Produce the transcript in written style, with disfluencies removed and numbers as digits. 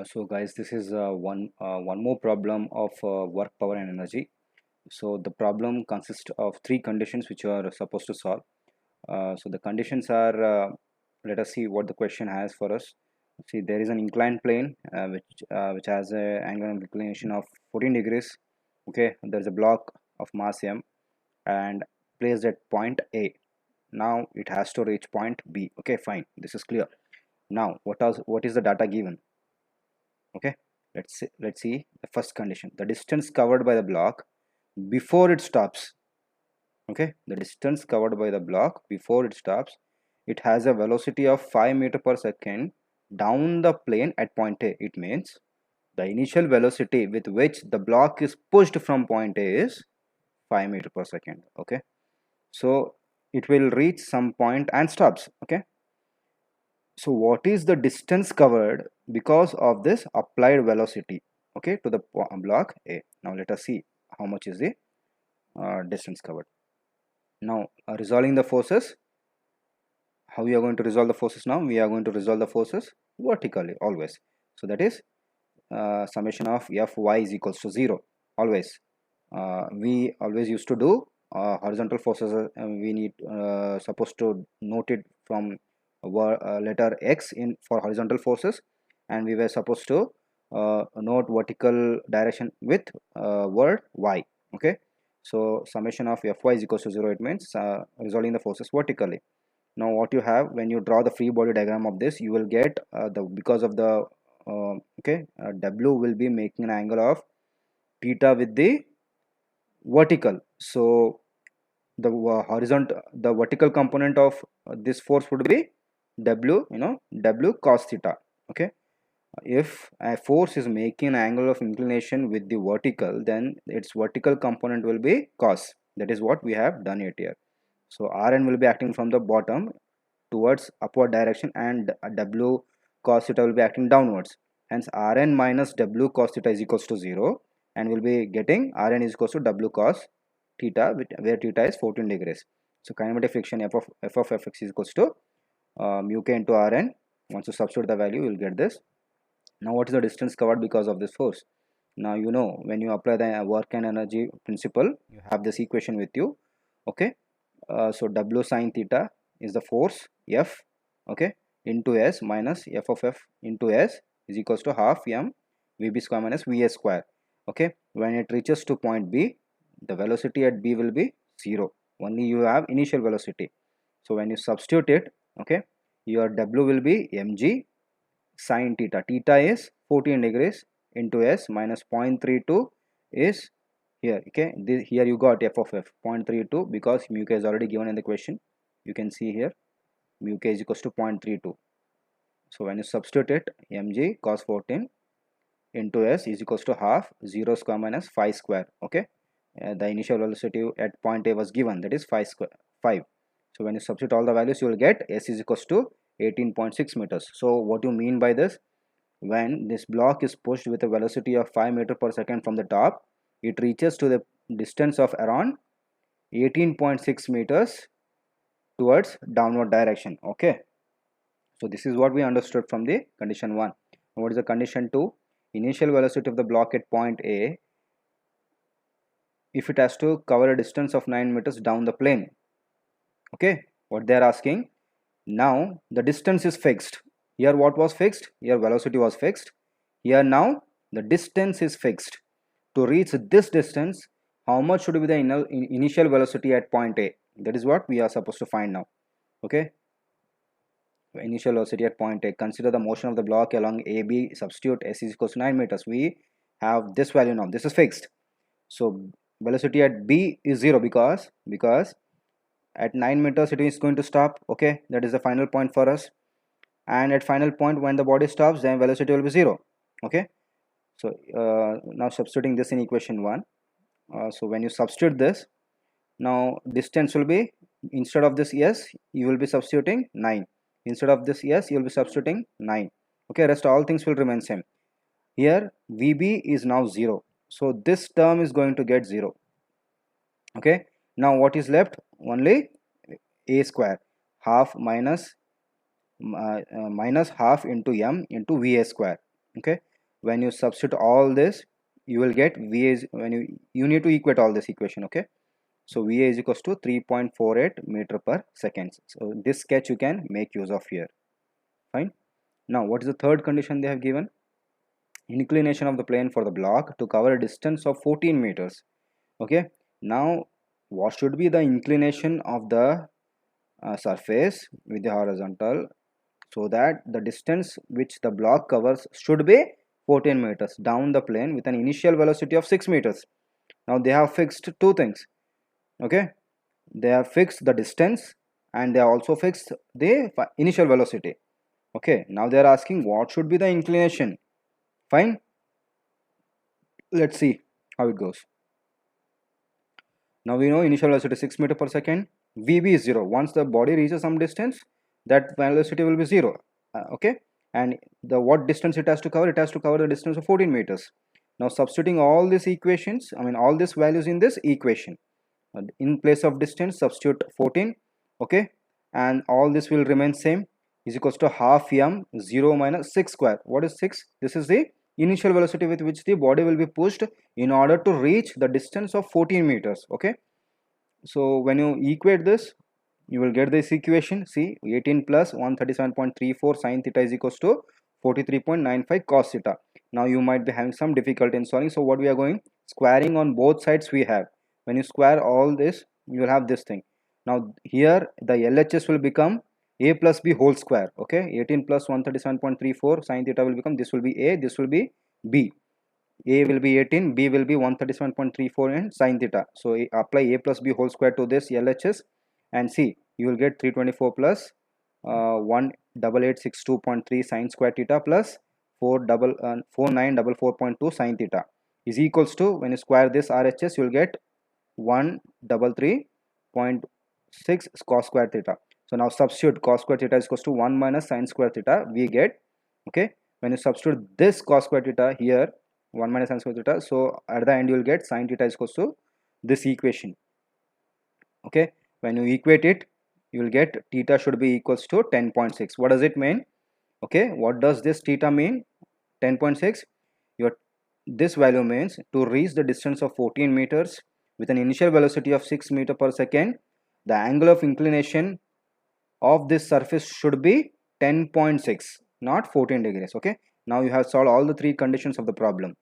So guys, this is one more problem of work, power, and energy. So the problem consists of three conditions which you are supposed to solve. So the conditions are, let us see what the question has for us. See, there is an inclined plane which has a angle of inclination of 14 degrees. Okay, there is a block of mass m and placed at point A. Now it has to reach point B. Okay, fine. This is clear. Now what is the data given? Okay, let's see the first condition, the distance covered by the block before it stops. Okay, the distance covered by the block before it stops, it has a velocity of 5 meter per second down the plane at point A. It means the initial velocity with which the block is pushed from point A is 5 meter per second. Okay, so it will reach some point and stops. Okay, so what is the distance covered because of this applied velocity, okay, to the block A? Now let us see how much is the distance covered. Now resolving the forces, how we are going to resolve the forces? Now we are going to resolve the forces vertically always. So that is summation of Fy is equals to 0 always. We always used to do horizontal forces, we need supposed to note it from letter X in for horizontal forces, and we were supposed to note vertical direction with word Y. Okay, so summation of Fy is equals to 0, it means resolving the forces vertically. Now what you have when you draw the free body diagram of this, you will get the because of the W will be making an angle of theta with the vertical. So the the vertical component of this force would be W, W cos theta. Okay, if a force is making an angle of inclination with the vertical, then its vertical component will be cos. That is what we have done it here. So Rn will be acting from the bottom towards upward direction, and W cos theta will be acting downwards. Hence Rn minus W cos theta is equals to 0, and we'll be getting Rn is equals to W cos theta, where theta is 14 degrees. So kinematic friction f of fx is equals to mu k into Rn. Once you substitute the value, you will get this. Now what is the distance covered because of this force? Now you know when you apply the work and energy principle, you have this equation with you. Okay, so W sine theta is the force F, okay, into S minus F of F into S is equals to half m Vb square minus Va square. Okay, when it reaches to point B, the velocity at B will be 0. Only you have initial velocity. So when you substitute it, okay, your W will be mg sine theta. Theta is 14 degrees into S minus 0.32 is here. Okay, here you got f of f 0.32 because mu k is already given in the question. You can see here mu k is equals to 0.32. So when you substitute it, mg cos 14 into S is equals to half 0 square minus 5 square. Okay, the initial velocity at point A was given, that is 5 square 5. So when you substitute all the values, you will get S is equals to 18.6 meters. So what you mean by this? When this block is pushed with a velocity of 5 meter per second from the top, it reaches to the distance of around 18.6 meters towards downward direction. Okay, so this is what we understood from the condition 1. What is the condition 2? Initial velocity of the block at point A, if it has to cover a distance of 9 meters down the plane. Okay, what they are asking, now the distance is fixed. Here what was fixed? Here velocity was fixed. Here now the distance is fixed. To reach this distance, how much should be the initial velocity at point A? That is what we are supposed to find now. Okay, initial velocity at point A. Consider the motion of the block along AB. Substitute S is equals to 9 meters. We have this value now. This is fixed. So velocity at B is 0 because at 9 meters it is going to stop. Okay, that is the final point for us. And at final point when the body stops, then velocity will be 0. Okay, so now substituting this in equation 1. So when you substitute this, now distance will be, instead of this S you will be substituting 9, instead of this S you will be substituting 9. Okay, rest all things will remain same. Here Vb is now 0, so this term is going to get 0. Okay, now what is left? Only A square, half minus half into m into Va square. Okay, when you substitute all this, you will get Va is, when you need to equate all this equation. Okay, so Va is equals to 3.48 meter per second. So this sketch you can make use of here. Fine. Now what is the third condition they have given? Inclination of the plane for the block to cover a distance of 14 meters. Okay, now what should be the inclination of the surface with the horizontal, so that the distance which the block covers should be 14 meters down the plane with an initial velocity of 6 meters. Now they have fixed two things. Okay, they have fixed the distance and they have also fixed the initial velocity. Okay, now they are asking what should be the inclination. Fine, let's see how it goes. Now we know initial velocity 6 meter per second. Vb is 0. Once the body reaches some distance, that velocity will be 0. Okay, and the what distance it has to cover? It has to cover the distance of 14 meters. Now substituting all these equations, I mean all these values in this equation. In place of distance, substitute 14. Okay, and all this will remain same, is equals to half m 0 minus 6 square. What is 6? This is the initial velocity with which the body will be pushed in order to reach the distance of 14 meters. Okay, so when you equate this, you will get this equation. See, 18 plus 137.34 sin theta is equals to 43.95 cos theta. Now you might be having some difficulty in solving, so what we are going, squaring on both sides we have. When you square all this, you will have this thing. Now here the LHS will become a plus b whole square. Okay, 18 plus 137.34 sin theta will become, this will be a, this will be b. A will be 18, B will be 137.34 and sin theta. So apply A plus B whole square to this LHS and see, you will get 324 plus 18862.3 sin square theta plus 4944.2 sin theta is equals to, when you square this RHS, you will get 133.6 cos square theta. So now substitute cos square theta is equals to 1 minus sin square theta we get. Okay, when you substitute this cos square theta here, 1 minus sin square theta, so at the end you will get sin theta is equals to this equation. Okay, when you equate it, you will get theta should be equals to 10.6. What does it mean? Okay, what does this theta mean? 10.6. Your this value means to reach the distance of 14 meters with an initial velocity of 6 meter per second, the angle of inclination of this surface should be 10.6, not 14 degrees. Okay, now you have solved all the three conditions of the problem.